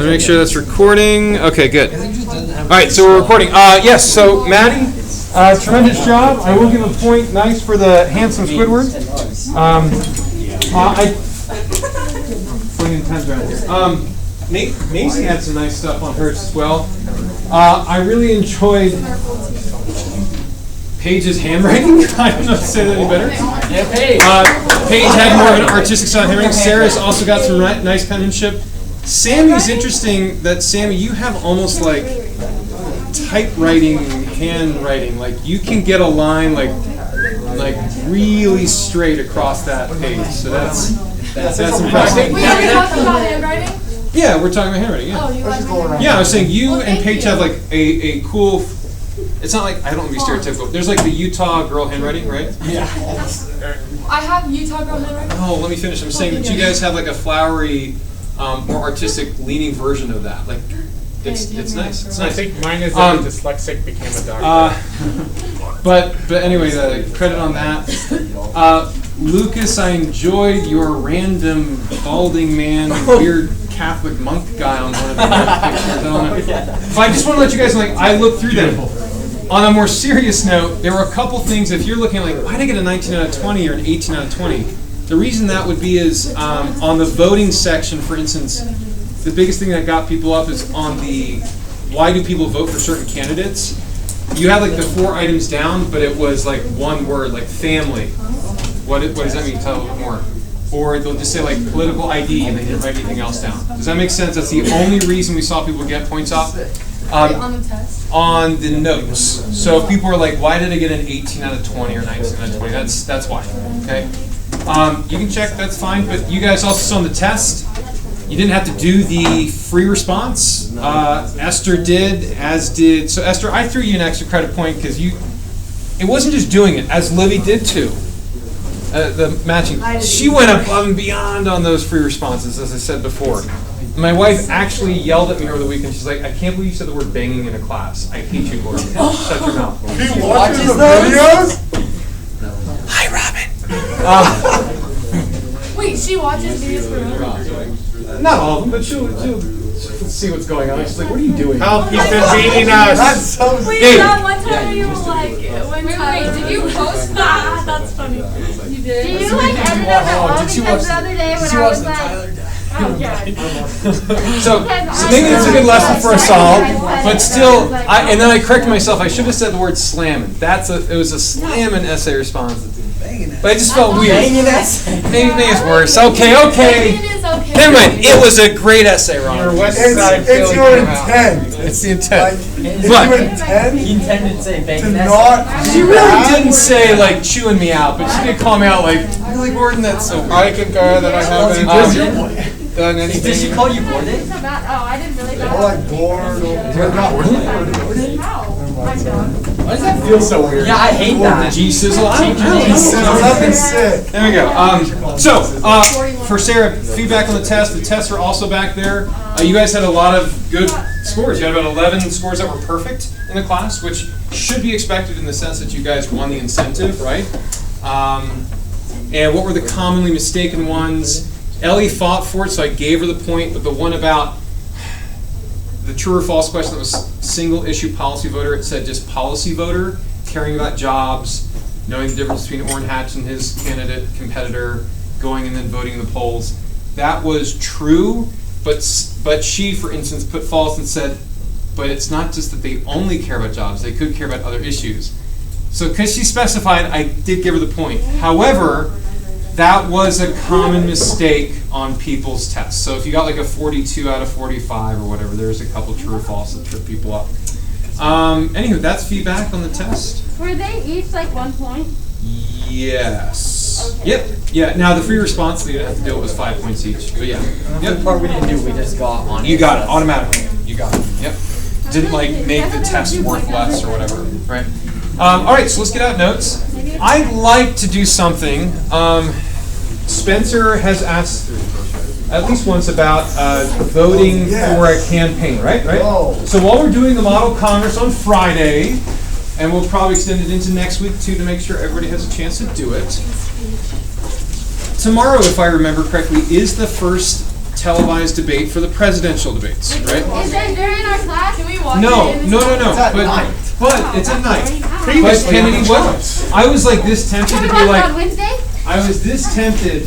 to make sure that's recording. Okay, good. All right, so we're recording. Yes, so Maddie, tremendous job. I will give a point. Nice for the handsome Squidward. Pointing times around here. Macy had some nice stuff on hers as well. I really enjoyed Paige's handwriting. I don't know if to say that any better. Yeah, Paige. Paige had more of an artistic style handwriting. Sarah's also got some nice penmanship. Sammy's interesting that, Sammy, you have almost like typewriting handwriting. Like you can get a line like really straight across that page. So that's impressive. Wait, are we talking about handwriting? Yeah, we're talking about handwriting, yeah. Oh, you like handwriting? Yeah, I was saying you and Paige you. have like a cool, it's not like, I don't want to be stereotypical. There's like the Utah girl handwriting, right? Yeah. I have Utah girl handwriting. Oh, let me finish. I'm saying that you guys have like a flowery, more artistic leaning version of that. Like, it's nice. It's I nice. think mine is that a dyslexic became a doctor. But anyway, the credit on that. Lucas, I enjoyed your random balding man, weird Catholic monk guy on one of the pictures. I don't know. But I just want to let you guys know, like, I looked through them. On a more serious note, there were a couple things. If you're looking like, why did I get a 19 out of 20 or an 18 out of 20? The reason that would be is on the voting section, for instance, the biggest thing that got people up is on the why do people vote for certain candidates. You had like the 4 items down, but it was like one word, like family. What does that mean? Tell a little bit more. Or they'll just say like political ID and they didn't write anything else down. Does that make sense? That's the only reason we saw people get points off. On the test? On the notes. So if people are like, why did I get an 18 out of 20 or 19 out of 20? That's why. Okay. You can check, that's fine, but you guys also saw on the test, you didn't have to do the free response. Esther did, as did, so Esther, I threw you an extra credit point because it wasn't just doing it, as Livy did too. The matching, she went above and beyond on those free responses, as I said before. My wife actually yelled at me over the weekend. She's like, I can't believe you said the word banging in a class. I hate you, Gordon. Shut your mouth. He watches the videos? Hi, Robin. Wait, she watches videos for real? Not all of them, but she'll see what's going on. She's like, what are you doing? Help, he's been beating us. That's so Wait, Hey. that one time you were like, wait, did you post that? That's funny. You did? Did you like edit up at all because the other day when I was like, Oh, yeah. So maybe it's a good lesson for us all, but still, and then I corrected myself. I should have said the word slamming. It was a slamming essay response. But I just felt weird. Banging essay. Maybe it's worse. Okay. It is okay. Never mind. It was a great essay, Ron. Your West Side It's Philly your came out. intent. It's the intent. It's But- your intent He intended to say to banging essay. not. She really didn't say like chewing me out, but she did call me out like, really, Gordon, that's so I concur that I haven't done Did she anything. call you Gordon? it's not bad. Oh, I didn't really Or know. like bored or not bored. How? I'm done. Why does that feel so weird? Yeah, I hate that. G sizzle. I don't know. Nothing sick. There we go. So, for Sarah, feedback on the test. The tests are also back there. You guys had a lot of good scores. You had about 11 scores that were perfect in the class, which should be expected in the sense that you guys won the incentive, right? And what were the commonly mistaken ones? Ellie fought for it, so I gave her the point, but the one about the true or false question that was single issue policy voter, it said just policy voter, caring about jobs, knowing the difference between Orrin Hatch and his competitor, going and then voting in the polls. That was true, but she, for instance, put false and said, but it's not just that they only care about jobs, they could care about other issues. So because she specified, I did give her the point. However, that was a common mistake on people's tests. So if you got like a 42 out of 45 or whatever, there's a couple true or false that trip people up. Anywho, that's feedback on the test. Were they each like 1 point? Yes. Okay. Yep. Yeah. Now the free response that you didn't have to do it was 5 points each. But yeah. The part we didn't do, we just got on. You got it automatically. You got it. Yep. Didn't like make the test worth less or whatever, right? All right. So let's get out notes. I'd like to do something. Spencer has asked at least once about voting for a campaign, right? So while we're doing the Model Congress on Friday, and we'll probably extend it into next week too to make sure everybody has a chance to do it. Tomorrow, if I remember correctly, is the first televised debate for the presidential debates, right? Is it during our class? Can we watch No, it? no, no, no. It's at But night. it's at night. But Previously, Kennedy, on the what? shows. I was like this tempted Can we to watch be it on like, Wednesday? I was this tempted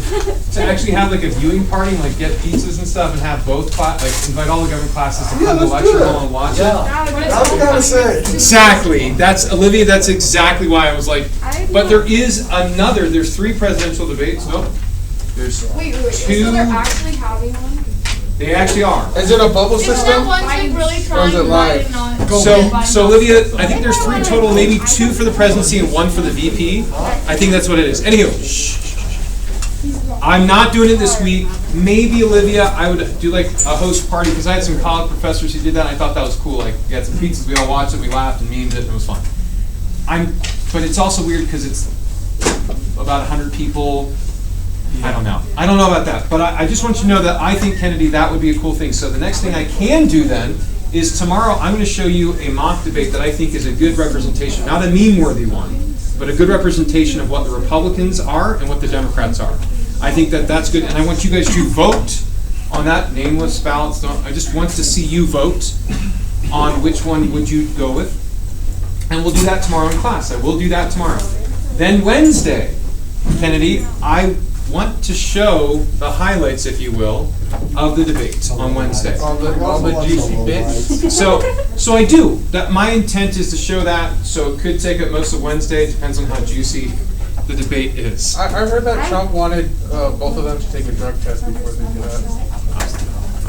to actually have like a viewing party, and like get pizzas and stuff, and have both like invite all the government classes to come to the let's do lecture that. hall and watch it. I was gonna say. Exactly. That's Olivia. That's exactly why I was like. But there is another. There's 3 presidential debates. Nope. There's Wait, 2. so they're actually having one? They actually are. Is it a bubble Isn't that system? one thing really Or is trying it to live? not? So Olivia, I think there's 3 total, maybe 2 for the presidency and 1 for the VP. I think that's what it is. Anywho, I'm not doing it this week. Maybe Olivia, I would do like a host party because I had some college professors who did that. And I thought that was cool. Like we had some pizzas, we all watched it, we laughed and memed it, and it was fun. But it's also weird because it's about 100 people. I don't know. I don't know about that. But I just want you to know that I think, Kennedy, that would be a cool thing. So the next thing I can do then is tomorrow I'm going to show you a mock debate that I think is a good representation, not a meme-worthy one, but a good representation of what the Republicans are and what the Democrats are. I think that that's good, and I want you guys to vote on that. Nameless ballots. I just want to see you vote on which one would you go with, and we'll do that tomorrow in class. I will do that tomorrow. Then Wednesday, Kennedy, I want to show the highlights, if you will, of the debate on Wednesday. All the juicy bits. So I do. That my intent is to show that. So it could take up most of Wednesday. It depends on how juicy the debate is. I heard that Trump wanted both of them to take a drug test before they do that.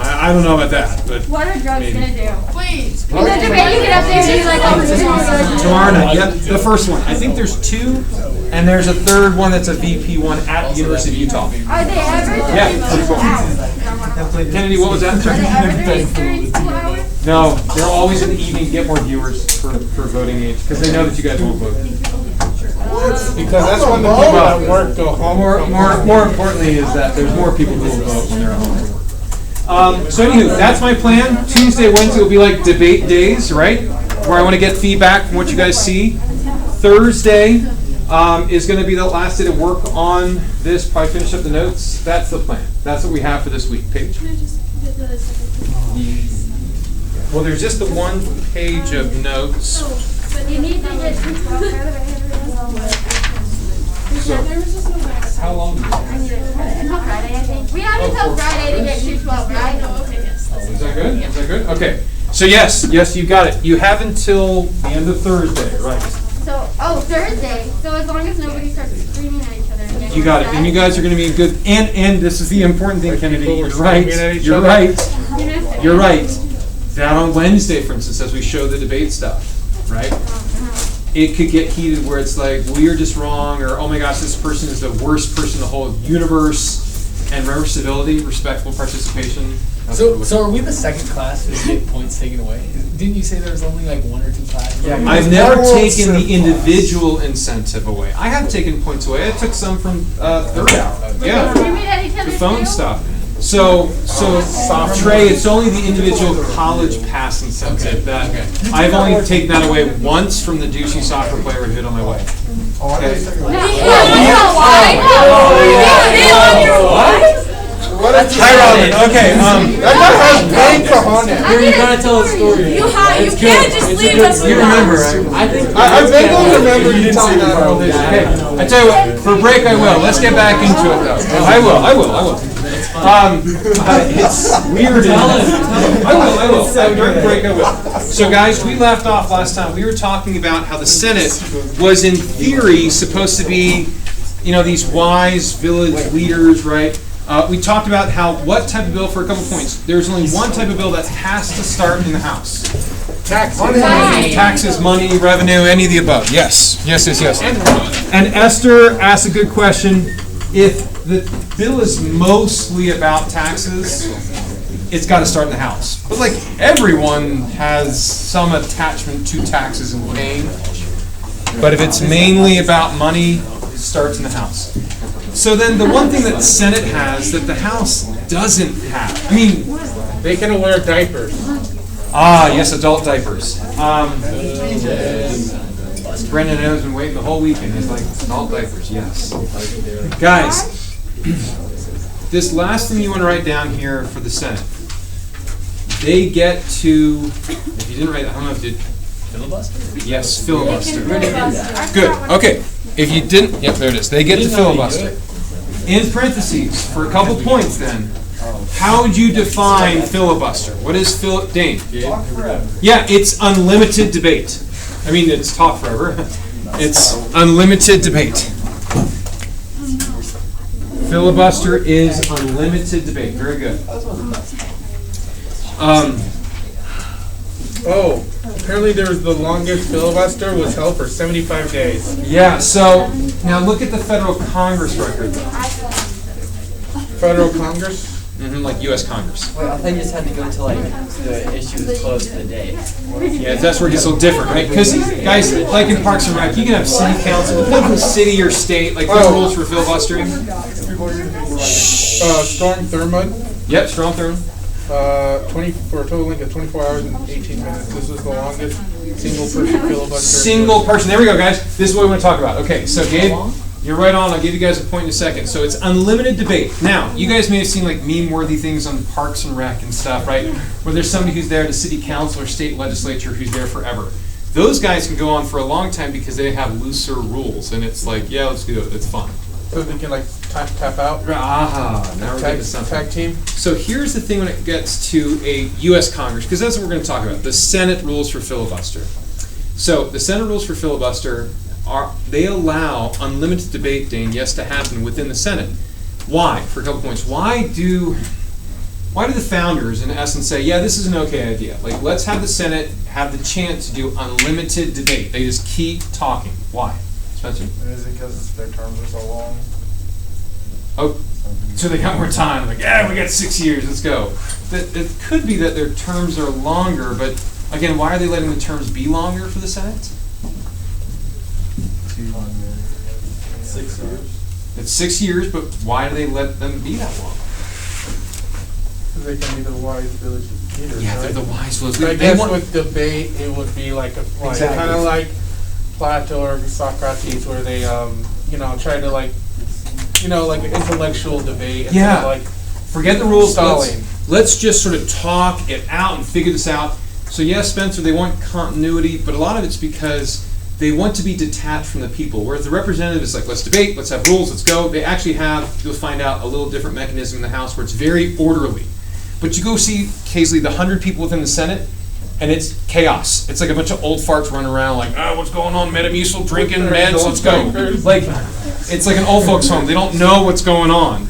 I don't know about that, but What are drugs maybe. gonna do? Wait. Is the debate you get up there and be like, oh, this is good? Tomorrow night. Yep, the first one. I think there's 2, and there's a third one that's a VP one at the University of Utah. Are they ever doing Yeah, pretty cool. Ow. Kennedy, what was that? Are they ever doing during school hours? No, they're always in the evening to get more viewers for voting age, because they know that you guys won't vote. Because that's when the people at work go home. More importantly is that there's more people who will vote when they're at home. So anywho, that's my plan. Tuesday, Wednesday will be like debate days, right? Where I want to get feedback from what you guys see. Thursday is going to be the last day to work on this, probably finish up the notes. That's the plan. That's what we have for this week. Paige? Can I just get the second? Well, there's just the 1 page of notes. You need to get 212 out of it. So, There was just no wax. how long do you have? I need it until Friday, I think. We have until Friday to get 212, right? Oh, okay, yes. Is that good? Is that good? Okay. So yes, you got it. You have until the end of Thursday, right? So, Thursday. So as long as nobody starts screaming at each other again. You got it. And you guys are going to be good. And this is the important thing, Kennedy. people were You're right. screaming at each You're other? right. You're right. That on Wednesday, for instance, as we show the debate stuff, right? It could get heated where it's like, well, you're just wrong, or oh my gosh, this person is the worst person in the whole universe. And remember, civility, respectful participation. So are we the second class to get points taken away? Didn't you say there was only like 1 or 2 classes? Yeah, I've never Everyone taken said the individual incentive away. I have taken points away. I took some from third hour. Yeah, Screaming at each the other phone too? stuff. So Trey, it's only the individual college pass incentive that I've only taken that away once from the douchey soccer player who hit on my wife. Oh, I didn't think of that. What is Hi, Robin. Okay. That guy has big cojones. Here, you gotta tell a story. You can't just leave us You alone. remember, right? I think I vaguely remember you telling that earlier. Okay, I tell you what, for break I will. Let's get back into it though. I will. It's weird. I will. During break I will. So guys, we left off last time. We were talking about how the Senate was in theory supposed to be, these wise village leaders, right? We talked about what type of bill for a couple points. There's only one type of bill that has to start in the House. Taxes, money, revenue, any of the above. Yes. And Esther asked a good question. If the bill is mostly about taxes, it's got to start in the House. But like everyone has some attachment to taxes and paying. But if it's mainly about money, it starts in the House. So then the one thing that the Senate has that the House doesn't have. I mean, They can wear diapers. yes, adult diapers. Brendan has been waiting the whole weekend. He's like, adult diapers, yes. Guys, this last thing you want to write down here for the Senate. They get to, if you didn't write, I don't know if you did. Filibuster? Yes, filibuster. Filibuster. Good, okay. If you didn't, yep, there it is. They get to filibuster. In parentheses, for a couple points then, how would you define filibuster? What is Dane? Yeah, it's unlimited debate. I mean, it's talk forever. It's unlimited debate. Filibuster is unlimited debate. Very good. Oh, apparently there was the longest filibuster was held for 75 days. Yeah, so now look at the federal Congress record. Federal Congress? Like U.S. Congress. Wait, I thought you just had to go to like the issue was closed to the day. Yeah, that's where it gets a little different, right? Because, guys, like in Parks and Rec, you can have city council, depending on the city or state, like what rules for filibustering? Storm Thurmond, Yep, strong term. 20 for a total length of 24 hours and 18 minutes. This was the longest single person filibuster. Single person. There we go, guys. This is what we want to talk about. Okay, so Gabe, you're right on. I'll give you guys a point in a second. So it's unlimited debate. Now, you guys may have seen like meme-worthy things on Parks and Rec and stuff, right? Where there's somebody who's there at a city council or state legislature who's there forever. Those guys can go on for a long time because they have looser rules, and it's like, yeah, let's do it. It's fun. So they can like tap out. Aha, now we're getting to something. Tag team. So here's the thing when it gets to a U.S. Congress, because that's what we're going to talk about, the Senate rules for filibuster. So the Senate rules for filibuster they allow unlimited debate, Dane, yes, to happen within the Senate. Why? For a couple points. Why do the founders, in essence, say, yeah, this is an okay idea? Like, let's have the Senate have the chance to do unlimited debate. They just keep talking. Why? Spencer? Is it because their terms are so long? Oh, so they got more time. Like, yeah, we got 6 years. Let's go. It could be that their terms are longer, but again, why are they letting the terms be longer for the Senate? 6 years. It's 6 years, but why do they let them be that long? Because they can be the wise village leaders. Yeah, right? they're the wise village I leaders. guess with debate, it would be like Exactly. kind of like Plato or Socrates, where they try to like an intellectual debate. Instead Yeah. of like Forget the rules. stalling. Let's just sort of talk it out and figure this out. So yes, Spencer, they want continuity, but a lot of it's because they want to be detached from the people. Whereas the representative is like, let's debate, let's have rules, let's go. They actually have, you'll find out, a little different mechanism in the House where it's very orderly. But you go see occasionally the 100 people within the Senate, and it's chaos. It's like a bunch of old farts running around like, what's going on, Metamucil, drinking meds, let's go. Like, it's like an old folks home. They don't know what's going on.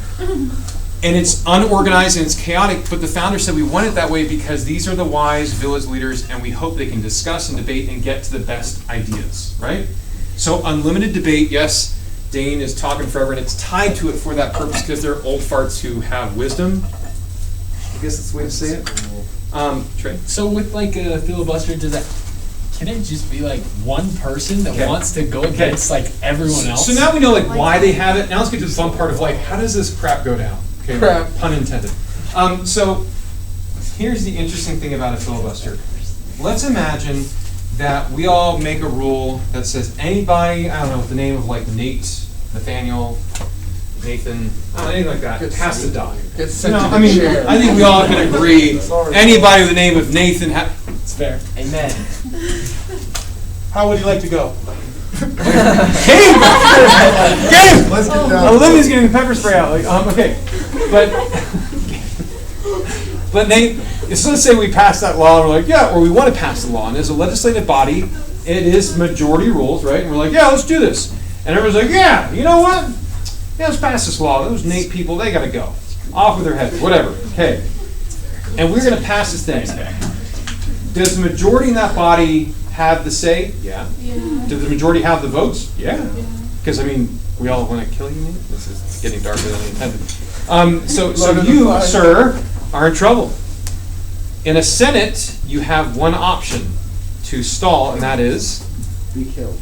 And it's unorganized and it's chaotic, but the founders said we want it that way because these are the wise village leaders and we hope they can discuss and debate and get to the best ideas, right? So unlimited debate, yes, Dane is talking forever and it's tied to it for that purpose because they're old farts who have wisdom. I guess that's the way to say it. Trey? So with like a filibuster, can it just be like one person that wants to go against like everyone else? So now we know like why they have it. Now let's get to the fun part of like, how does this crap go down? Okay, Crap. Pun intended. So here's the interesting thing about a filibuster. Let's imagine that we all make a rule that says anybody, I don't know, with the name of like Nate, Nathaniel, Nathan, anything like that, has to die. Gets sent No, to the I mean, chair. I think we all can agree. Anybody with the name of Nathan, It's fair. Amen. How would you like to go? Game! Let's get down. Olivia's getting the pepper spray out. Like, okay, but Nate, so let's say we pass that law. And we're like, yeah, or we want to pass the law, and as a legislative body, it is majority rules, right? And we're like, yeah, let's do this. And everyone's like, yeah, you know what? Yeah, let's pass this law. Those Nate people, they got to go off with their heads, whatever. Okay, and we're going to pass this thing. Does the majority in that body have the say? Yeah. Does the majority have the votes? Yeah. Because, I mean, we all want to kill you, Nate? This is getting darker than intended. So you, sir, are in trouble. In a Senate, you have one option to stall, and that is? Be killed.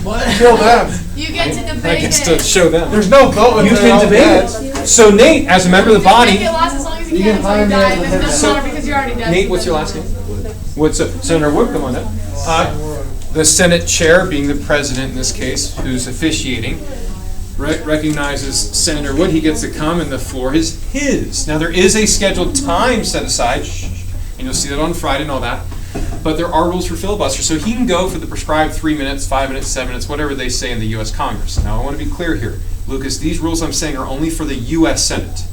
What? Kill them. You get to I debate guess to it. show them. There's no vote. You can debate it. So Nate, as a member of the Make body, it last as long as you You can can until hire you me die, as and a it doesn't head. matter because you're already dead. Nate, what's your last name? What's up? Senator Wood, come on up. The Senate chair, being the president in this case, who's officiating, recognizes Senator Wood. He gets to come, and the floor is his. Now, there is a scheduled time set aside, and you'll see that on Friday and all that. But there are rules for filibuster, so he can go for the prescribed 3 minutes, 5 minutes, 7 minutes, whatever they say in the U.S. Congress. Now, I want to be clear here. Lucas, these rules I'm saying are only for the U.S. Senate.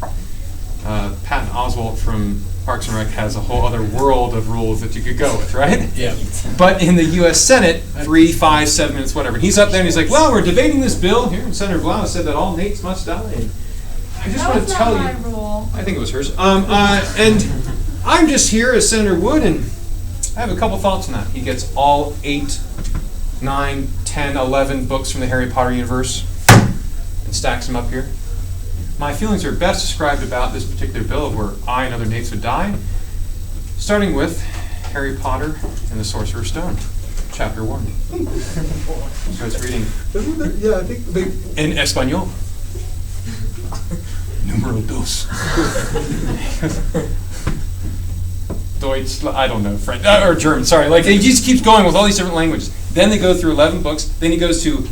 Patton Oswalt from Parks and Rec has a whole other world of rules that you could go with, right? Yeah. But in the U.S. Senate, 3, 5, 7 minutes, whatever. And he's up there and he's like, well, we're debating this bill here, and Senator Blau said that all Nates must die. And I just want to tell you. That was not my rule. I think it was hers. And I'm just here as Senator Wood, and I have a couple thoughts on that. He gets all 8, 9, 10, 11 books from the Harry Potter universe and stacks them up here. My feelings are best described about this particular bill of where I and other Nates would die, starting with Harry Potter and the Sorcerer's Stone, Chapter 1. Starts reading Yeah, I think they. in Espanol. Numero dos. Deutsch, I don't know, French, or German, sorry. Like, he just keeps going with all these different languages. Then they go through 11 books. Then he goes to,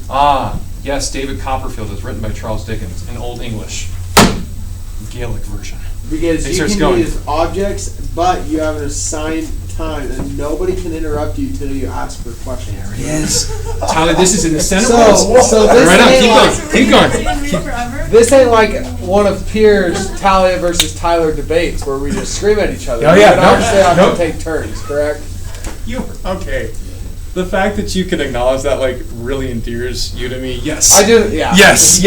yes, David Copperfield is written by Charles Dickens in Old English. Gaelic version. Because He you starts can going. use objects, but you have an assigned time, and nobody can interrupt you until you ask for questions. Yes. Tyler, this is in the Senate So rules. this Right on, ain't keep like, going, keep going. Forever? This ain't like one of Pierre's Talia versus Tyler debates where we just scream at each other. Oh, yeah, We can nope, obviously have nope. to take turns, correct? Okay. The fact that you can acknowledge that, like, really endears you to me. Yes. I do, yeah. Yes.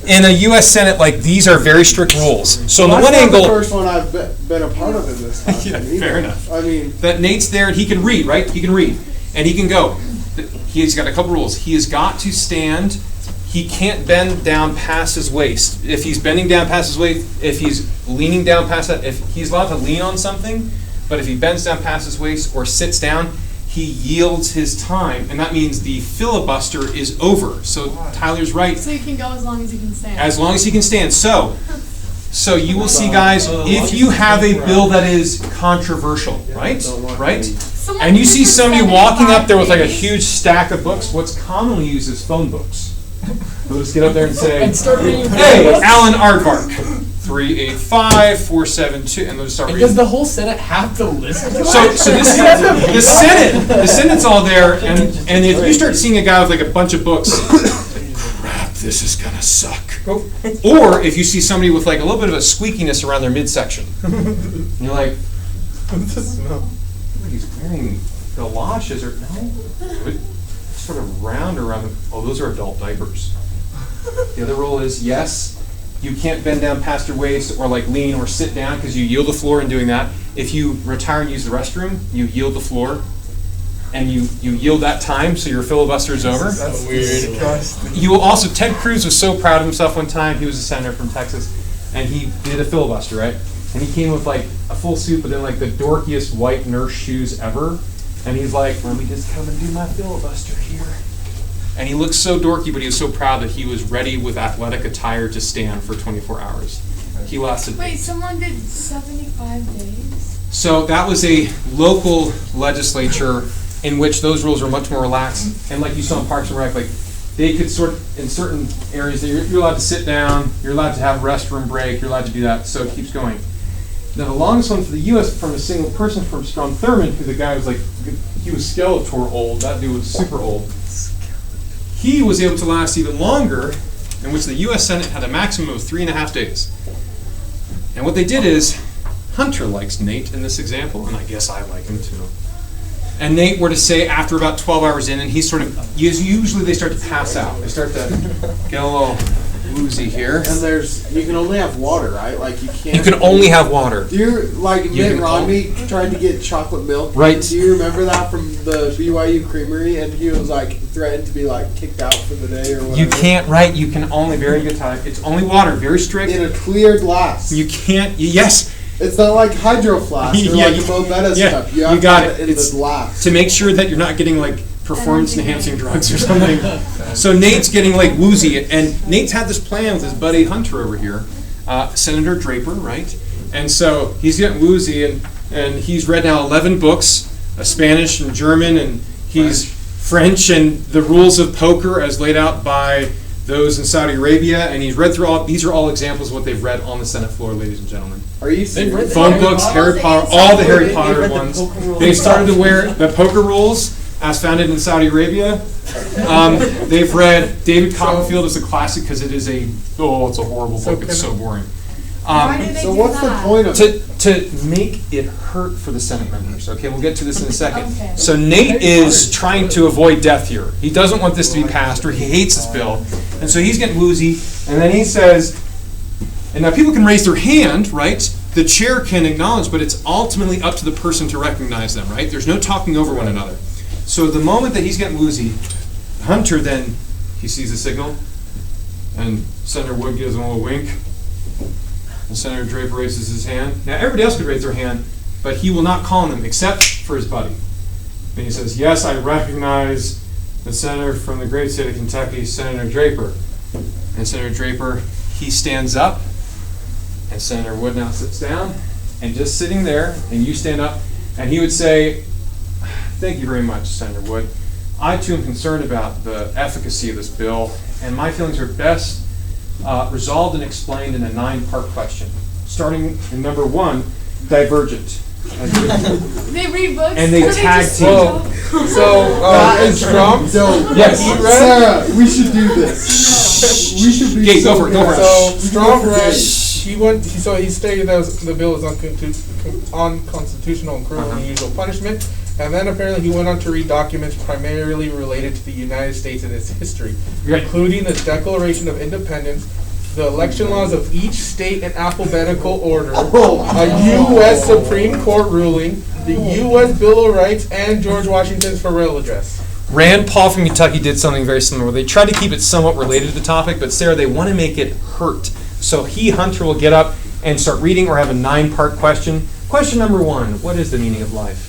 In a U.S. Senate, like, these are very strict rules. So on the That's one not angle, the first one I've been a part of in this house. Yeah, either. fair enough. I mean, that Nate's there and he can read, right? He can read. And he can go. He's got a couple rules. He has got to stand. He can't bend down past his waist. If he's bending down past his waist, if he's leaning down past that, if he's allowed to lean on something, but if he bends down past his waist or sits down, he yields his time, and that means the filibuster is over. So Tyler's right. So you can go as long as you can stand. As long as he can stand. So you will see, guys, if you have a bill that is controversial, right? Someone And you did see for somebody walking up there with like a 75 huge stack of books, what's commonly used is phone books. They'll just get up there and say, And start reading. hey, Alan Aardvark, 385-472, and they'll just start And reading. does the whole Senate have to listen to So it? this is the Senate. The Senate's all there, and if you start seeing a guy with like a bunch of books, crap, this is gonna suck. Or if you see somebody with like a little bit of a squeakiness around their midsection, and you're like, he's wearing galoshes or no, but sort of round around them. Oh, those are adult diapers. The other rule is yes. You can't bend down past your waist or like lean or sit down because you yield the floor in doing that. If you retire and use the restroom, you yield the floor and you yield that time so your filibuster is over. That's weird. You will also, Ted Cruz was so proud of himself one time. He was a senator from Texas and he did a filibuster, right? And he came with like a full suit, but then like the dorkiest white nurse shoes ever. And he's like, let me just come and do my filibuster here. And he looked so dorky, but he was so proud that he was ready with athletic attire to stand for 24 hours. He lasted. Wait, someone did 75 days? So that was a local legislature in which those rules were much more relaxed. And like you saw in Parks and Rec, like they could sort of, in certain areas, you're allowed to sit down, you're allowed to have a restroom break, you're allowed to do that, so it keeps going. Now the longest one for the U.S. from a single person from Strom Thurmond, who the guy was like, he was Skeletor old, that dude was super old. He was able to last even longer, in which the U.S. Senate had a maximum of 3.5 days. And what they did is, Hunter likes Nate in this example, and I guess I like him too. And Nate were to say after about 12 hours in, and he sort of, usually they start to pass out. They start to get a little woozy here. and you can only have water, right? Like you can't. You can only have water. Do you like You Mitt can Romney tried to get chocolate milk? Right. Do you remember that from the BYU Creamery? And he was like threatened to be like kicked out for the day or whatever. You can't, right? You can only, very good time. It's only water, very strict. In a clear glass. You can't, yes. It's not like Hydro Flask or Yeah, like you- Mo Betta yeah, stuff. you You have got to it. have it in It's- the glass. To make sure that you're not getting like performance-enhancing drugs or something. So Nate's getting like woozy, and Nate's had this plan with his buddy Hunter over here, Senator Draper, right? And so he's getting woozy, and he's read now 11 books, Spanish and German, and he's French, and the rules of poker as laid out by those in Saudi Arabia, and he's read through all, these are all examples of what they've read on the Senate floor, ladies and gentlemen. Are you They've read serious? Phone Harry books, Potter? Harry Potter, all the Harry They Potter read the ones. poker rules. They've started to wear the poker rules as founded in Saudi Arabia. They've read David Copperfield is a classic because it is it's a horrible book. It's so boring. So what's the point of it? To make it hurt for the Senate members. Okay, we'll get to this in a second. Okay. So Nate is trying to avoid death here. He doesn't want this to be passed, or he hates this bill. And so he's getting woozy, and then he says, and now people can raise their hand, right? The chair can acknowledge, but it's ultimately up to the person to recognize them, right? There's no talking over one another. So the moment that he's getting woozy, Hunter then, he sees the signal, and Senator Wood gives him a little wink. And Senator Draper raises his hand. Now, everybody else could raise their hand, but he will not call on them except for his buddy. And he says, yes, I recognize the senator from the great state of Kentucky, Senator Draper. And Senator Draper, he stands up, and Senator Wood now sits down, and just sitting there, and you stand up, and he would say, thank you very much, Senator Wood. I, too, am concerned about the efficacy of this bill, and my feelings are best resolved and explained in a 9-part question. Starting in number 1, divergent. They read books. And they or tag just- team. Is Trump? Yes. Sarah, we should do this. We should be. Gabe, go for it, go for it. So Trump for read. Gabe. He stated that the bill is unconstitutional and cruel and unusual punishment, and then apparently he went on to read documents primarily related to the United States and its history, Right. including the Declaration of Independence, the election laws of each state in alphabetical order, a U.S. Supreme Court ruling, the U.S. Bill of Rights, and George Washington's farewell address. Rand Paul from Kentucky did something very similar where they tried to keep it somewhat related to the topic, but Sarah, they want to make it hurt. So Hunter, will get up and start reading or have a 9-part question. Question number 1, what is the meaning of life?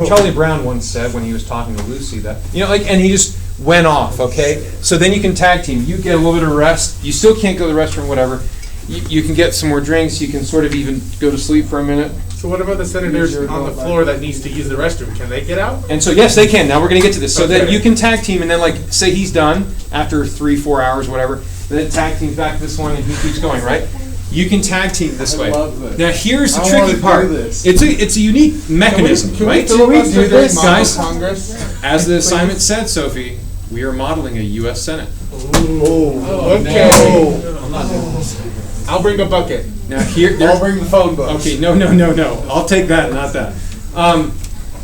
Charlie Brown once said when he was talking to Lucy that, and he just went off, okay? So then you can tag team. You get a little bit of rest. You still can't go to the restroom, whatever. You can get some more drinks. You can sort of even go to sleep for a minute. So what about the senators on the floor that needs to use the restroom? Can they get out? And so, yes, they can. Now we're going to get to this. So then Okay. you can tag team, and then, say he's done after 3-4 hours, whatever. Then tag teams back to this one, and he keeps going, right? You can tag team this way. love this. Now here's the I tricky wanna do part. this. It's a unique mechanism, Can right? we filibuster do during this, model guys? Congress? As the assignment said, Sophie, we are modeling a U.S. Senate. Okay. I'll bring a bucket. Now here, I'll bring the phone book. okay, no. I'll take that, not that.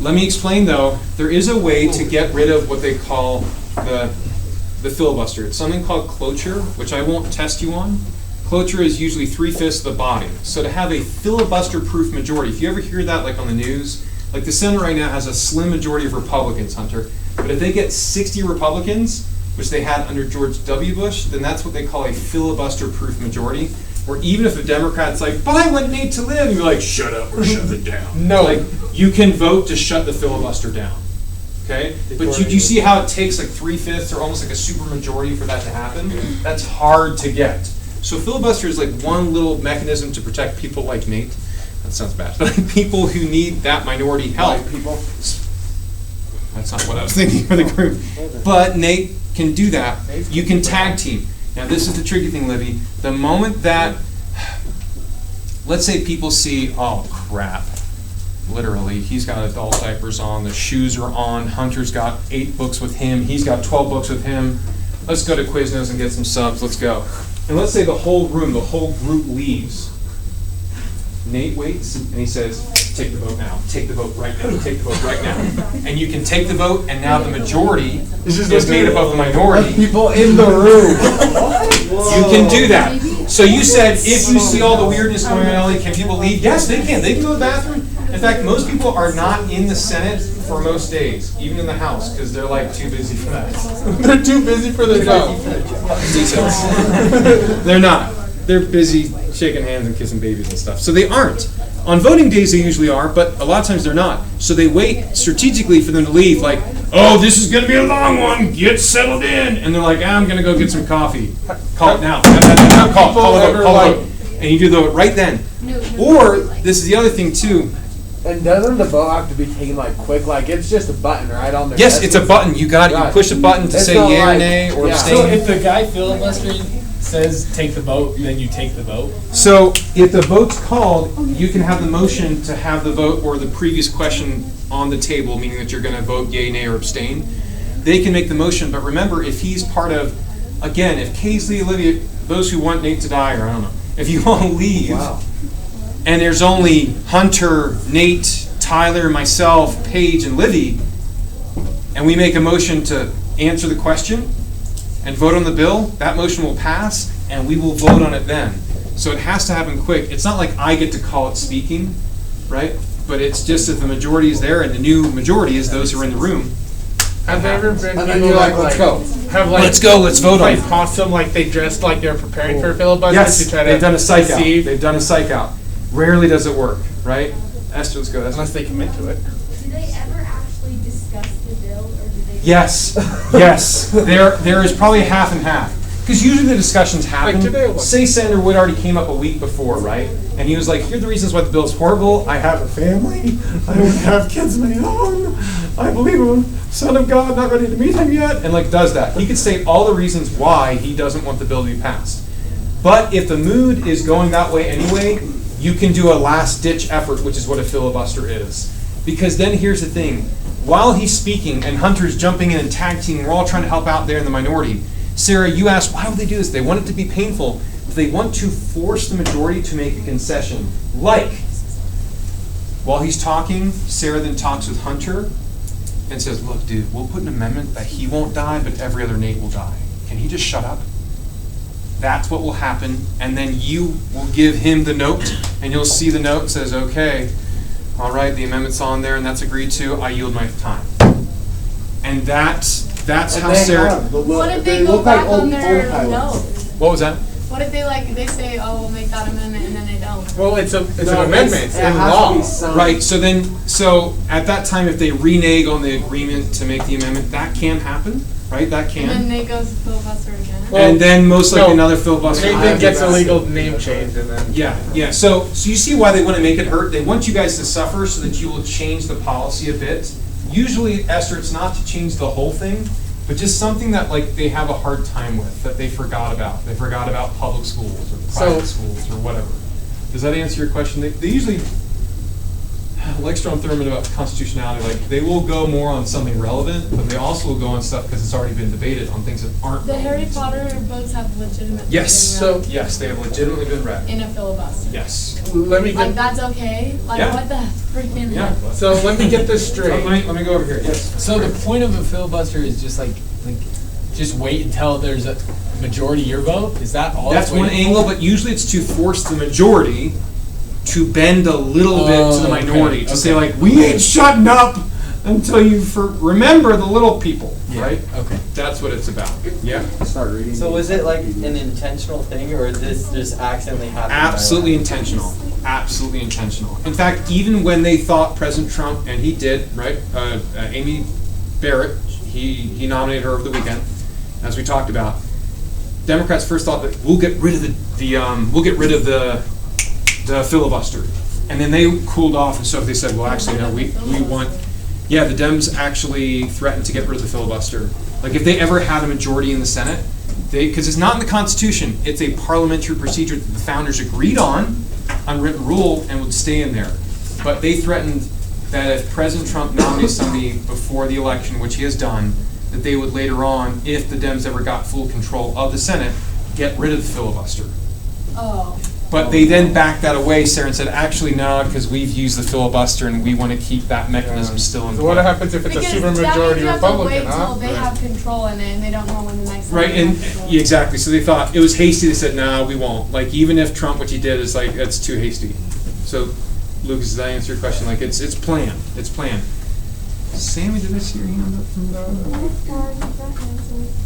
Let me explain though. There is a way to get rid of what they call the filibuster. It's something called cloture, which I won't test you on. Cloture is usually 3/5 of the body. So to have a filibuster-proof majority, if you ever hear that on the news, the Senate right now has a slim majority of Republicans, Hunter. But if they get 60 Republicans, which they had under George W. Bush, then that's what they call a filibuster-proof majority. Or even if a Democrat's like, but I want Nate to live, you're like, shut up or shut it down. No. You can vote to shut the filibuster down. Okay? But you see how it takes 3/5 or almost a super majority for that to happen? That's hard to get. So filibuster is one little mechanism to protect people like Nate. That sounds bad. But people who need that minority help. White people. That's not what I was thinking for the group. But Nate can do that. You can tag team. Now this is the tricky thing, Libby. The moment that, let's say people see, oh crap, literally, he's got adult diapers on, the shoes are on, Hunter's got 8 books with him, he's got 12 books with him. Let's go to Quiznos and get some subs, let's go. And let's say the whole room, the whole group leaves. Nate waits and he says, take the vote now, take the vote right now, take the vote right now. And you can take the vote, and now the majority is made up of the minority. People in the room. You can do that. So you said if you see all the weirdness going on, Ellie, can people leave? Yes, they can. They can go to the bathroom. In fact, most people are not in the Senate for most days, even in the House, because they're too busy for that. They're too busy for their job. Details. They're not. They're busy shaking hands and kissing babies and stuff. So they aren't. On voting days, they usually are, but a lot of times they're not. So they wait strategically for them to leave, oh, this is going to be a long one. Get settled in. And they're like, I'm going to go get some coffee. Call it now. Call it vote. And you do the vote right then. Or, this is the other thing, too. And doesn't the vote have to be taken like quick? Like it's just a button, right? On their Yes, desk? it's a button. You Right. push a button to It's say not yea or like- nay or yeah. So abstain. if the guy filibustering says take the vote, then you take the vote? So if the vote's called, you can have the motion to have the vote or the previous question on the table, meaning that you're going to vote yea, nay, or abstain. They can make the motion, but remember, if he's part of, again, if Casey, Olivia, those who want Nate to die, or I don't know, if you all leave, and there's only Hunter, Nate, Tyler, myself, Paige, and Livy, and we make a motion to answer the question and vote on the bill, that motion will pass, and we will vote on it then. So it has to happen quick. It's not like I get to call it speaking, right? But it's just if the majority is there, and the new majority is those who are in the room. Have there ever been And then people you're like, like, let's go. have like Let's go, let's vote on like it. possum like they dressed like they're preparing for a filibuster Yes, to try to they've done a psych out. deceive, They've done a psych out. Rarely does it work, right? Esther, let's go. unless they commit to it. Do they ever actually discuss the bill, or do they? Yes, yes. There is probably half and half. Because usually the discussions happen. Like today, what? Say Senator Wood already came up a week before, right? And he was like, here are the reasons why the bill is horrible. I have a family. I don't have kids of my own. I believe I'm son of God, not ready to meet him yet. And like does that. He could state all the reasons why he doesn't want the bill to be passed. But if the mood is going that way anyway, you can do a last ditch effort, which is what a filibuster is. Because then here's the thing. While he's speaking and Hunter's jumping in and tag teaming, we're all trying to help out there in the minority. Sarah, you asked, why would they do this? They want it to be painful. They want to force the majority to make a concession. Like, while he's talking, Sarah then talks with Hunter and says, look, dude, we'll put an amendment that he won't die, but every other Nate will die. Can he just shut up? That's what will happen. And then you will give him the note, and you'll see the note says, okay, all right, the amendment's on there, and that's agreed to. I yield my time. And that's how Sarah. What if they go back on their no? What was that? What if they say, oh, we'll make that amendment, and then they don't? Well, it's an amendment. It's in has law. to be signed. Right, so at that time, if they renege on the agreement to make the amendment, that can happen, right? That And then can. Nate goes to filibuster again. Well, And then most likely no. another filibuster. Nathan gets a legal name change and then. Yeah. So you see why they want to make it hurt? They want you guys to suffer so that you will change the policy a bit. Usually, Esther, it's not to change the whole thing, but just something that like they have a hard time with, that they forgot about. They forgot about public schools or private schools or whatever. Does that answer your question? They usually, like Strom Thurmond about constitutionality, like they will go more on something relevant, but they also will go on stuff because it's already been debated on things that aren't The Harry relevant. Potter books have legitimately Yes. been read Yes, they have legitimately been read. in a filibuster. Yes. Let me Like, get, that's okay? Like, Yeah. what the freaking Yeah. heck? so let me get this straight. Let me go over here. Yes. So the point of a filibuster is just like just wait until there's a majority your vote? Is that all? That's it's one waiting angle, for? but usually it's to force the majority to bend a little bit to the okay, minority, to say okay. like, we ain't shutting up until you remember the little people, Yeah, right? okay. That's what it's about. Yeah. Start reading. So was it like an intentional thing, or this just accidentally happened? by Absolutely accident? intentional. Absolutely intentional. In fact, even when they thought President Trump, and he did, right? Amy Barrett, he nominated her over the weekend, as we talked about. Democrats first thought that we'll get rid of the filibuster, and then they cooled off, and so they said, well, actually, no, we want. Yeah, the Dems actually threatened to get rid of the filibuster. Like if they ever had a majority in the Senate, because it's not in the Constitution, it's a parliamentary procedure that the founders agreed on, unwritten rule, and would stay in there. But they threatened that if President Trump nominates somebody before the election, which he has done, that they would later on, if the Dems ever got full control of the Senate, get rid of the filibuster. Oh. But they then backed that away, Sarah, and said, actually, no, because we've used the filibuster and we want to keep that mechanism still in So place. what happens if it's a Because that means supermajority you have to Republican, wait huh? till they have control in it, and they don't know when the next. Right, and election is. yeah, exactly. So they thought it was hasty. They said, "No, we won't." Like even if Trump, what he did is like that's too hasty. So, Lucas, does that answer your question? Like it's planned. It's planned. Sammy, did I see your hand up from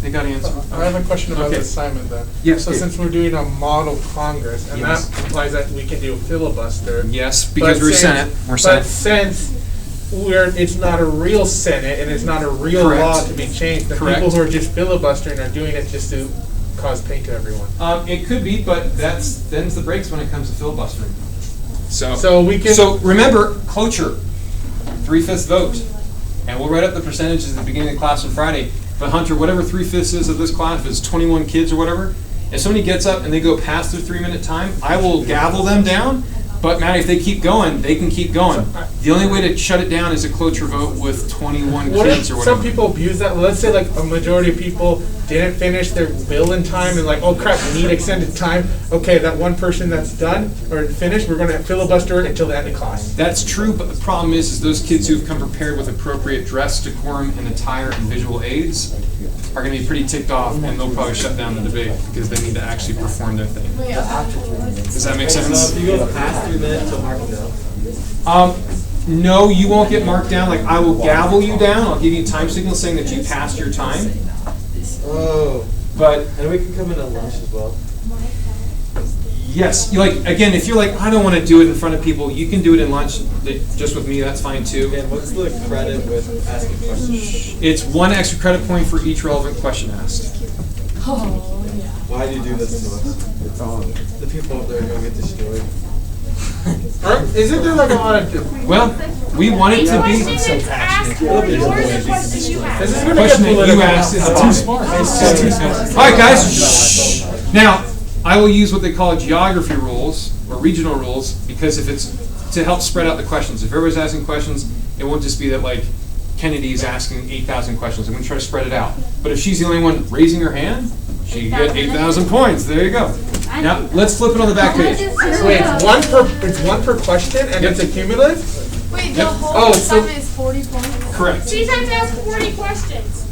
They got answered. I have a question about Okay. the assignment then. Yes, So Dave. since we're doing a model Congress, and Yes. that implies that we can do a filibuster. Yes, because But we're since- Senate. We're But Senate. since it's not a real Senate and it's not a real Correct. law to be changed, the Correct. people who are just filibustering are doing it just to cause pain to everyone. It could be, but that's them's the breaks when it comes to filibustering. So we can. So remember, cloture, 3/5 vote. And we'll write up the percentages at the beginning of the class on Friday. But Hunter, whatever 3/5 is of this class, if it's 21 kids or whatever, if somebody gets up and they go past their 3-minute time, I will gavel them down. But Matt, if they keep going, they can keep going. The only way to shut it down is a cloture vote with 21 What kids if or whatever. some people abuse that? Let's say like a majority of people didn't finish their bill in time and like, oh crap, we need extended time. Okay, that one person that's done or finished, we're gonna filibuster it until the end of class. That's true, but the problem is those kids who've come prepared with appropriate dress, decorum, and attire and visual aids are going to be pretty ticked off, and they'll probably shut down the debate because they need to actually perform their thing. Does that make sense? So if you go past 3 minutes, you'll mark it down. No, you won't get marked down. Like, I will gavel you down. I'll give you a time signal saying that you passed your time. Oh. But And we can come in at lunch as well. yes, you like again, if you're like, I don't want to do it in front of people, you can do it in lunch just with me. That's fine too. And what's the credit with asking questions? It's 1 extra credit point for each relevant question asked. Why do you do this to us? The people up there are going to get destroyed. Isn't there like a lot of? Well, we want it to be. Question is asked or yours is question you ask. This is gonna Question get that you political. asked is Too smart. It's too smart. All right, guys. Shh. Now, I will use what they call geography rules or regional rules because if it's to help spread out the questions. If everybody's asking questions, it won't just be that like Kennedy's asking 8,000 questions. I'm going to try to spread it out. But if she's the only one raising her hand, she can get 8,000 points. There you go. Now let's flip it on the back page. Wait, it's one per question and it's a cumulative? Wait, the Yep. whole so- assignment is 40 points? Correct. So you have to ask 40 questions.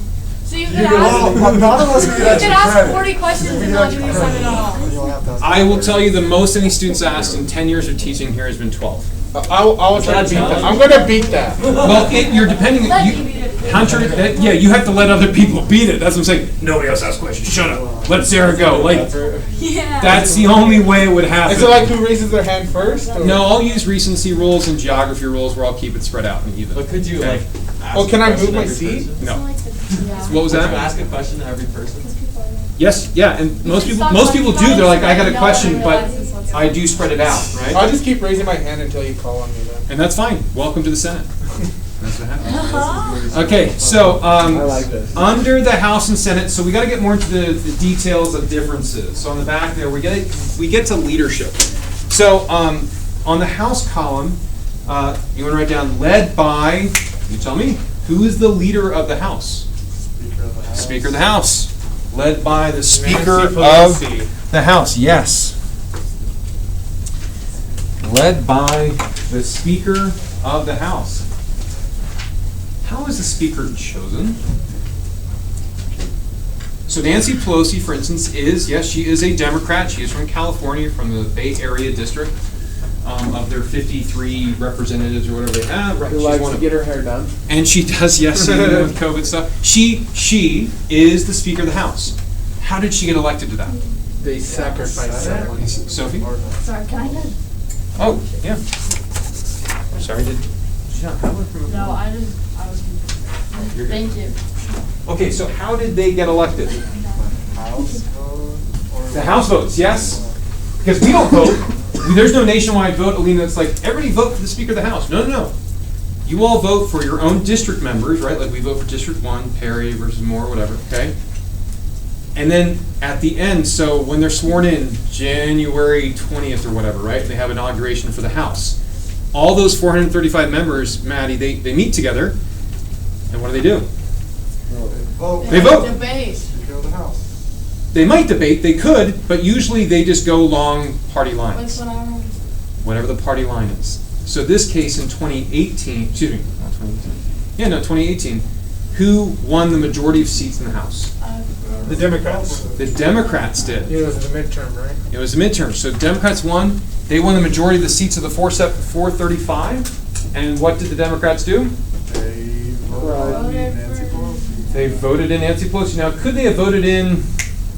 So you could None ask, of us can you get could ask 40 questions and not do the assignment at all. I will tell you the most any students asked in 10 years of teaching here has been 12. I will try to beat that. I'm gonna beat that. Well, you're depending. Let me beat it. Hunter, yeah, you have to let other people beat it. That's what I'm saying. Nobody else asks questions. Shut up. Let Sarah go. Like, Yeah. that's the only way it would happen. Is it like who raises their hand first? Or? No, I'll use recency rules and geography rules where I'll keep it spread out and even. But could you like ask Oh, can a I question move my every seat? person? No. What was Could you that? ask a question to every person? Yes, yeah, and most people do. They're like, I got a question, but I do spread it out, right? I'll just keep raising my hand until you call on me then. And that's fine. Welcome to the Senate. That's what happens. Okay, so under the House and Senate, so we got to get more into the details of differences. So on the back there, we get to leadership. So on the House column, you want to write down led by. You tell me who is the leader of the House? Speaker of the House. Led by the Speaker of Pelosi. the House. Yes. Led by the Speaker of the House. How is the Speaker chosen? So Nancy Pelosi, for instance, she is a Democrat. She is from California, from the Bay Area district. Of their 53 representatives or whatever they have, right? Who She's likes one to of get her hair done. and she does, yes, even with COVID stuff. She is the Speaker of the House. How did she get elected to that? They sacrifice someone. Sophie? Sorry, can I get? Oh, yeah. Sorry, did she not have one from? No, I was. You're good. Thank you. Okay, so how did they get elected? The House votes, yes? Because we don't vote. There's no nationwide vote, Alina. It's like, everybody vote for the Speaker of the House. No, no, no. You all vote for your own district members, right? Like we vote for District 1, Perry versus Moore, whatever, okay? And then at the end, so when they're sworn in, January 20th or whatever, right? They have inauguration for the House. All those 435 members, Maddie, they meet together, and what do? They vote. Debate. Speaker of the House. They might debate, they could, but usually they just go along party lines. Whatever the party line is. So this case in 2018, excuse me, not 2018. Yeah, no, 2018. Who won the majority of seats in the House? The Democrats. The Democrats did. Yeah, it was the midterm, right? It was a midterm. So Democrats won. They won the majority of the seats of the 435. And what did the Democrats do? They voted in Nancy Pelosi. They voted in Nancy Pelosi. Now, could they have voted in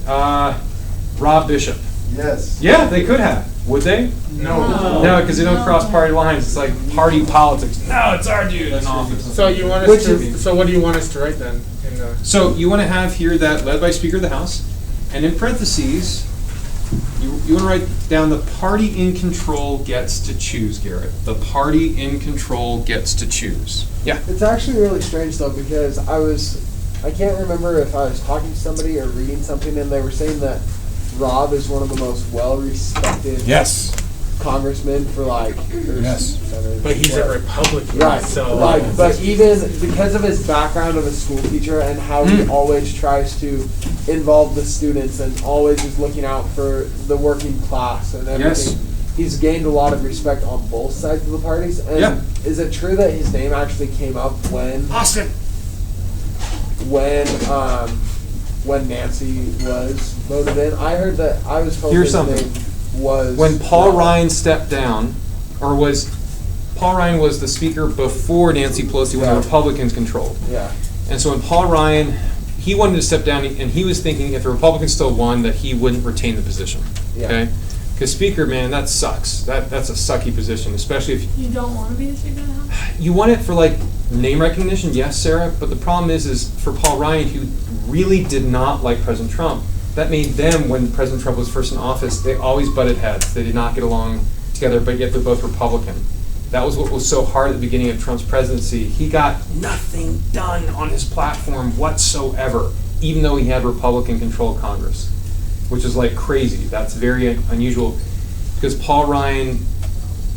Rob Bishop? Yes. Yeah, they could have. Would they? No. No, because they don't cross party lines. It's like party politics. No, it's our dude in office. So you want us to? So what do you want us to write then? In the So you want to have here that led by Speaker of the House, and in parentheses, You want to write down the party in control gets to choose, Garrett. The party in control gets to choose. Yeah. It's actually really strange though, because I can't remember if I was talking to somebody or reading something, and they were saying that Rob is one of the most well-respected Yes. congressmen for like. Yes. But he's a Republican, Right. so But even because of his background of a school teacher and how he always tries to involve the students and always is looking out for the working class and everything, he's gained a lot of respect on both sides of the parties. And Yeah. is it true that his name actually came up when Austin. when Nancy was voted in? I heard that. I was told Here's his something. name was When Paul Ryan stepped down, Paul Ryan was the speaker before Nancy Pelosi when the Republicans controlled. Yeah. And so when Paul Ryan, he wanted to step down, and he was thinking if the Republicans still won, that he wouldn't retain the position. Yeah. Okay? Because speaker, man, that sucks. That's a sucky position, especially if You don't want to be the Speaker of the House? you want it for like name recognition, yes, Sarah, but the problem is for Paul Ryan, who really did not like President Trump, that made them, when President Trump was first in office, they always butted heads. They did not get along together, but yet they're both Republican. That was what was so hard at the beginning of Trump's presidency. He got nothing done on his platform whatsoever, even though he had Republican-controlled Congress, which is like crazy. That's very unusual, because Paul Ryan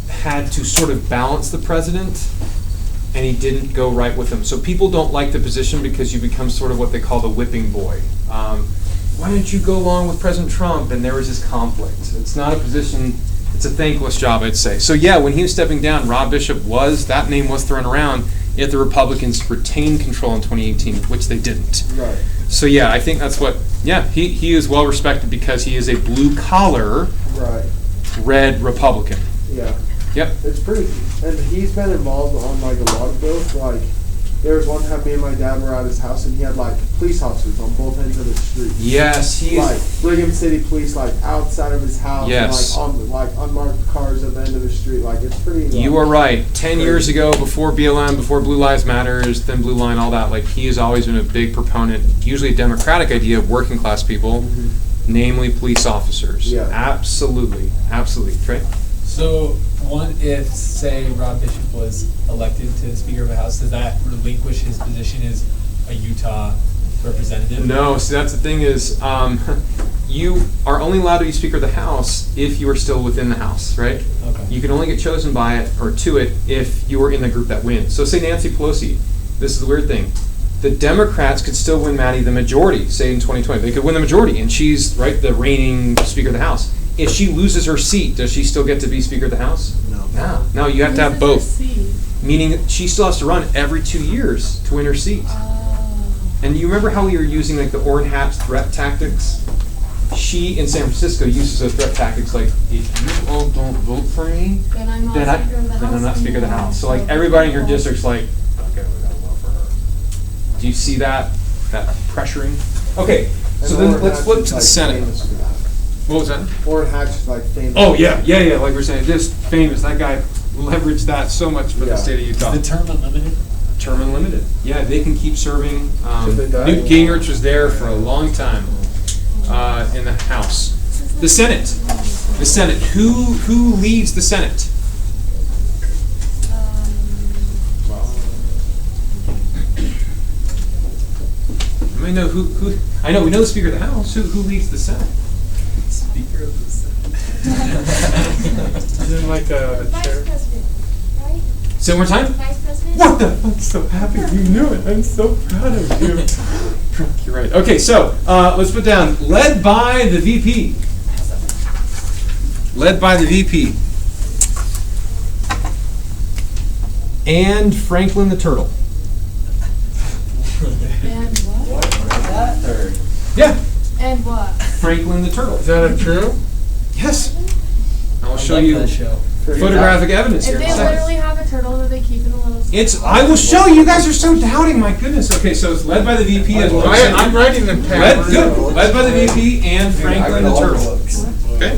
had to sort of balance the president, and he didn't go right with him. So people don't like the position because you become sort of what they call the whipping boy. Why don't you go along with President Trump? And there was this conflict. It's not a position, it's a thankless job, I'd say. So yeah, when he was stepping down, Rob Bishop that name was thrown around, yet the Republicans retained control in 2018, which they didn't. Right. So yeah, I think that's he is well respected because he is a blue collar, red Republican. Yeah. Yep. It's pretty, and he's been involved on like a lot of bills. Like, there was one time me and my dad were at his house, and he had like police officers on both ends of the street. Yes, he like is. Brigham City Police, like outside of his house. Yes. And, like unmarked cars at the end of the street. Like, it's pretty. You are right. 10 years ago, before BLM, before Blue Lives Matters, Thin Blue Line, all that, like he has always been a big proponent, usually a Democratic idea of working class people, namely police officers. Yeah. Absolutely. Absolutely. Trey? So, if, say, Rob Bishop was elected to Speaker of the House, does that relinquish his position as a Utah representative? No, see, that's the thing is, you are only allowed to be Speaker of the House if you are still within the House, right? Okay. You can only get chosen by it, or to it, if you are in the group that wins. So say Nancy Pelosi, this is the weird thing. The Democrats could still win Maddie the majority, say in 2020. They could win the majority, and she's, right, the reigning Speaker of the House. If she loses her seat, does she still get to be Speaker of the House? No. No, you have to have both. Meaning she still has to run every 2 years to win her seat. And you remember how we were using like the Orrin Hatch threat tactics? She in San Francisco uses those threat tactics like, if you all don't vote for me, Then I'm not then Speaker of the House. I'm not Speaker of the House. So like everybody in your district's like, okay, we gotta vote for her. Do you see that pressuring? Okay, so then let's flip to the Senate. What was that? Orrin Hatch is like famous. Oh yeah, like we're saying, just famous. That guy leveraged that so much for the state of Utah. Is the term unlimited? Term unlimited. Yeah, they can keep serving. they die? Newt Gingrich was there for a long time in the House. The Senate. The Senate. Who leads the Senate? I know who. I know we know the Speaker of the House. Who leads the Senate? Speaker of the Senate. Isn't like a Vice chair? President, right? Say it one more time. Vice President? What the? I'm so happy you knew it. I'm so proud of you. Drunk, you're right. Okay, so let's put down led by the VP. Led by the VP. And Franklin the Turtle. And what? Yeah, And what? Franklin the Turtle. Is that true? Yes. I'll show you show. photographic evidence here If in they a second. literally have a turtle that they keep in a little. I will show you. You guys are so doubting. My goodness. Okay, so it's led by the VP as well. I'm writing the pen. Led by the VP and Franklin the Turtle. Okay.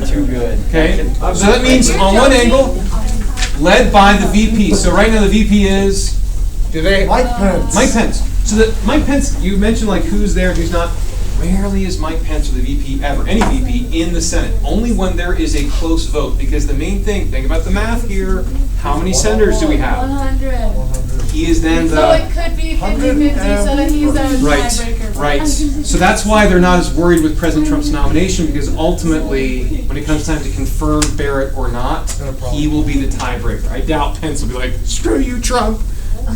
Too good. Okay. So that means on one angle, led by the VP. So right now the VP is Do they? Mike Pence. Mike Pence. So that Mike Pence, you mentioned like who's there and who's not. Rarely is Mike Pence or the VP ever, any VP, in the Senate. Only when there is a close vote. Because the main thing, think about the math here. How many senators do we have? 100. He is then So the... it could be 50-50, so that he's the tiebreaker. Right. So that's why they're not as worried with President Trump's nomination, because ultimately, when it comes time to confirm Barrett or not, he will be the tiebreaker. I doubt Pence will be like, screw you, Trump.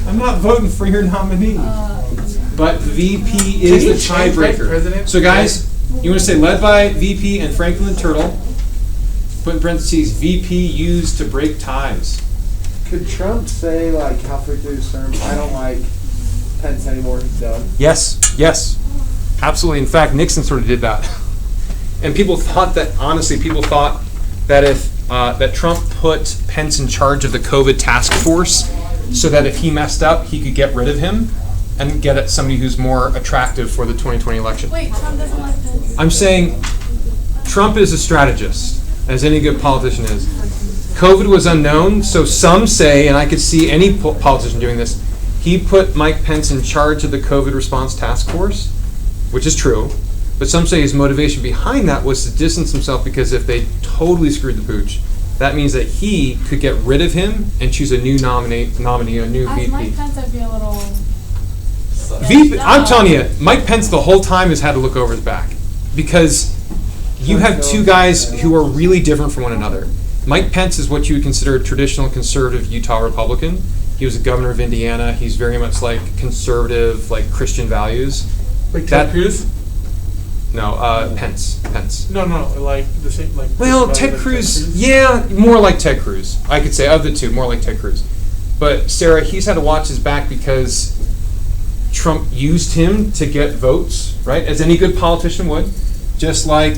I'm not voting for your nominee. But VP is the tiebreaker. So guys, you want to say led by VP and Franklin the Turtle, put in parentheses, VP used to break ties. Could Trump say, like, halfway through his term, I don't like Pence anymore, he's done? Yes, absolutely. In fact, Nixon sort of did that. And people thought that, honestly, that if that Trump put Pence in charge of the COVID task force so that if he messed up, he could get rid of him and get at somebody who's more attractive for the 2020 election. Wait, Trump doesn't like Pence? I'm saying Trump is a strategist, as any good politician is. COVID was unknown, so some say, and I could see any politician doing this, he put Mike Pence in charge of the COVID response task force, which is true, but some say his motivation behind that was to distance himself because if they totally screwed the pooch, that means that he could get rid of him and choose a new nominee, a new As VP. Mike Pence, I'd be a little... I'm telling you, Mike Pence the whole time has had to look over his back because you have two guys who are really different from one another. Mike Pence is what you would consider a traditional conservative Utah Republican. He was a governor of Indiana. He's very much like conservative, like Christian values. Like Ted Cruz? No, Pence. No, like the same, like. Well, Ted Cruz, yeah, more like Ted Cruz. I could say of the two, more like Ted Cruz. But Sarah, he's had to watch his back because Trump used him to get votes, right? As any good politician would. Just like,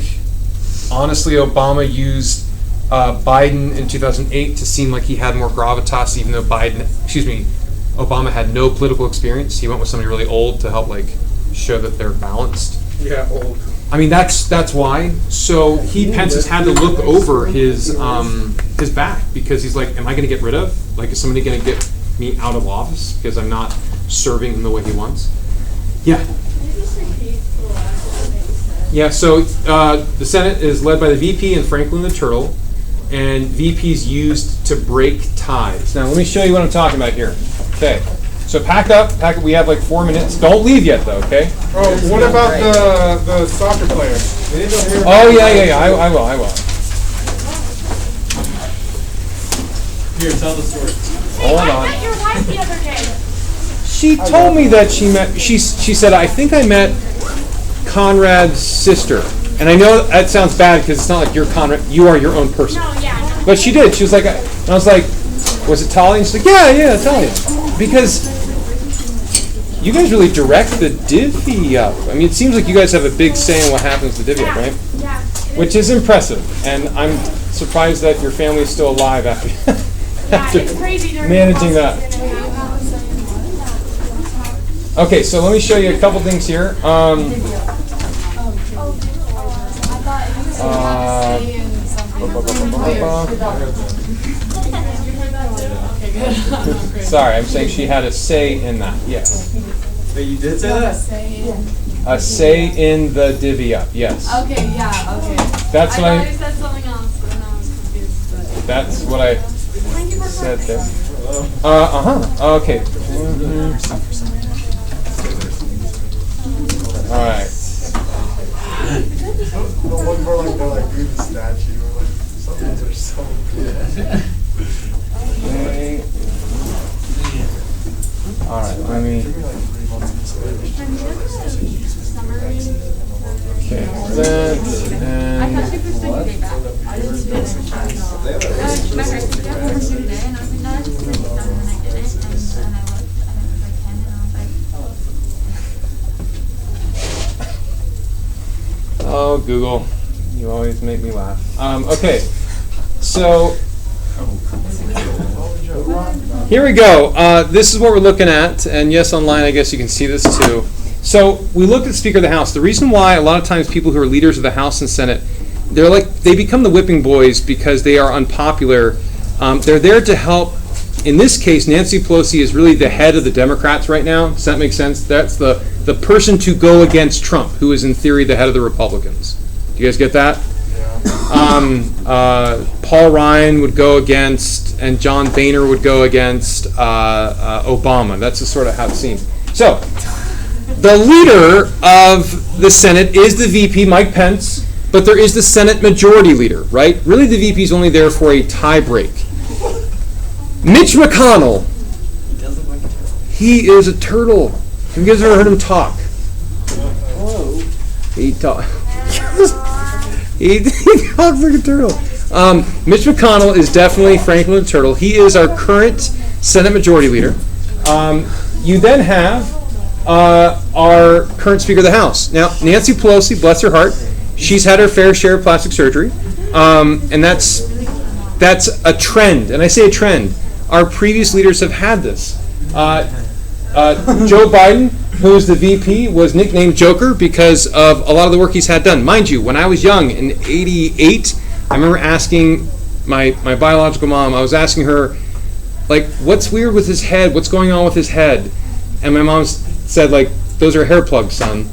honestly, Obama used Biden in 2008 to seem like he had more gravitas, even though Obama had no political experience. He went with somebody really old to help like show that they're balanced. Yeah, old. I mean, that's why. So Pence has had to look over his back because he's like, am I going to get rid of? Like, is somebody going to get me out of office because I'm not serving him the way he wants? Yeah. Yeah. So the Senate is led by the VP and Franklin the Turtle, and VP's used to break ties. Now, let me show you what I'm talking about here. Okay. So pack up. We have like 4 minutes. Don't leave yet, though. Okay. Oh, what about the soccer player? Oh yeah. I will. Here, tell the story. Hold on. I met your wife the other day. She told me that she said, I think I met Conrad's sister. And I know that sounds bad because it's not like you're Conrad, you are your own person. No, yeah. No. But she did. She was like, and I was like, was it Talia? And she's like, yeah, Talia. Because you guys really direct the divvy up. I mean, it seems like you guys have a big say in what happens to divvy up, right? Yeah. Which is impressive. And I'm surprised that your family is still alive after, It's crazy managing that. Okay, so let me show you a couple things here. Sorry, I'm saying she had a say in that. Yes. Wait, you did say that? A say in the divvy up. Yes. Okay, yeah, okay. That's what I thought you said something else, and I was confused. But That's what I thank you for said there. correcting. Okay. All right. The one where like they're like do the statue or like some of those are so good. Okay. All right. Let me. Give me like 3 months of Spanish. Okay. That and. I thought she pushed the day back. I didn't see it. My friend said, "Yeah, we're due today," and I was like, "No, I just put it done," and I did it, and I looked, and it was like 10, and I was like, Oh, Google, you always make me laugh. Okay, so here we go. This is what we're looking at, and yes, online, I guess you can see this too. So we looked at Speaker of the House. The reason why a lot of times people who are leaders of the House and Senate, they become the whipping boys because they are unpopular. They're there to help in this case, Nancy Pelosi is really the head of the Democrats right now. Does that make sense? That's the person to go against Trump, who is in theory the head of the Republicans. Do you guys get that? Paul Ryan would go against, and John Boehner would go against Obama. That's the sort of how it seems. So, the leader of the Senate is the VP, Mike Pence, but there is the Senate Majority Leader, right? Really, the VP is only there for a tie break. Mitch McConnell. He is a turtle. Have you guys ever heard him talk? He talks like a turtle. Mitch McConnell is definitely Franklin the Turtle. He is our current Senate Majority Leader. You then have our current Speaker of the House. Now, Nancy Pelosi, bless her heart, she's had her fair share of plastic surgery, and that's a trend. And I say a trend. Our previous leaders have had this. Joe Biden, who is the VP, was nicknamed Joker because of a lot of the work he's had done. Mind you, when I was young, in '88, I remember asking my biological mom, I was asking her, like, what's weird with his head? What's going on with his head? And my mom said, like, those are hair plugs, son.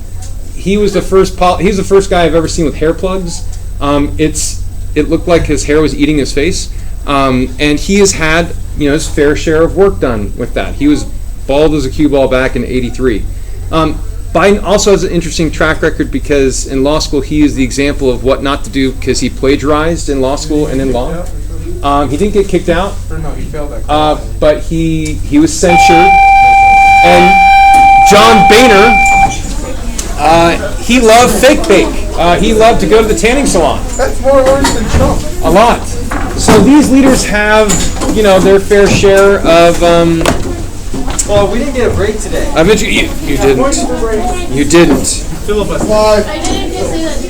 He was the first guy I've ever seen with hair plugs. It looked like his hair was eating his face. And he has had, his fair share of work done with that. He was bald as a cue ball back in '83. Biden also has an interesting track record because in law school he is the example of what not to do because he plagiarized in law school and in law. He didn't get kicked out, No, he failed that class. but he was censured. And John Boehner, he loved fake bake. He loved to go to the tanning salon. That's more worse than Trump. A lot. So these leaders have, their fair share of. Well, we didn't get a break today. I bet you didn't. You didn't. Filibuster. I didn't just say that.